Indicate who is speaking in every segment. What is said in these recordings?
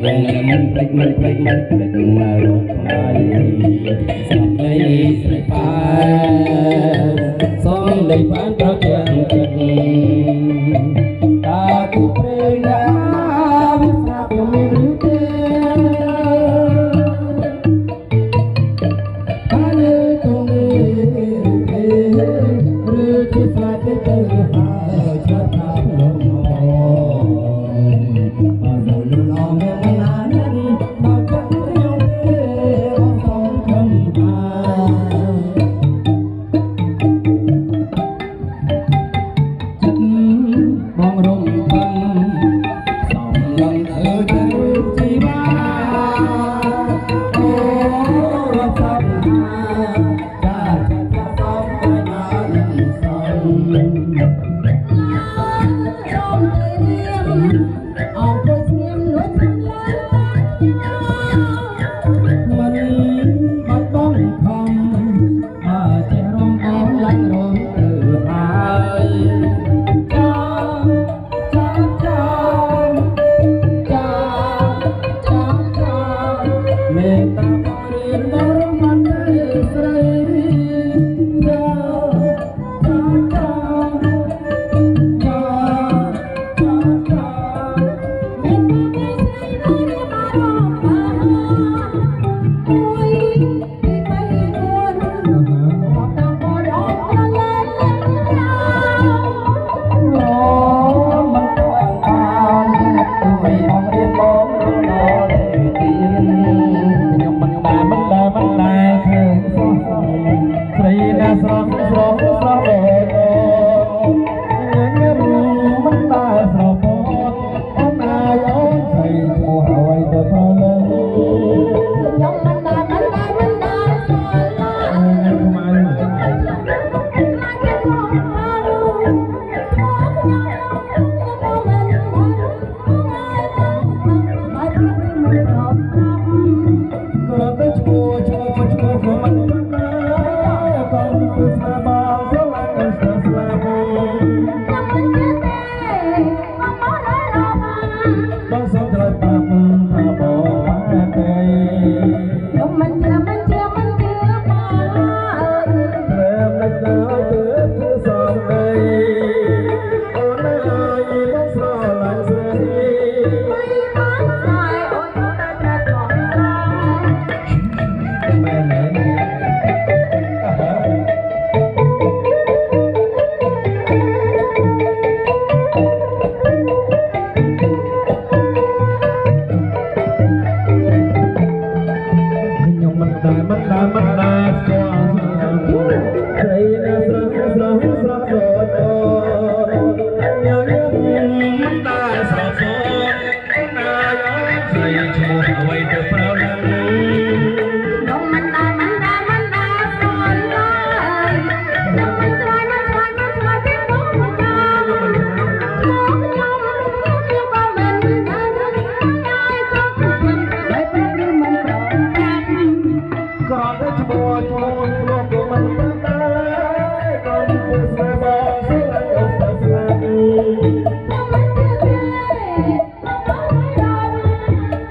Speaker 1: มันเปลกมันเปลกมันเปลกมารบไปสับเลยสายฟ้าสองได้ผ่านประเกียงจักตาตุเปรยาวิสาพมิรุเตตาเลตุเมเรุทิสลาเตเตหาชัตถาพลม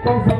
Speaker 2: Don't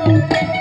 Speaker 1: Hãy subscribe cho kênh Ghiền Mì Gõ để không bỏ lỡ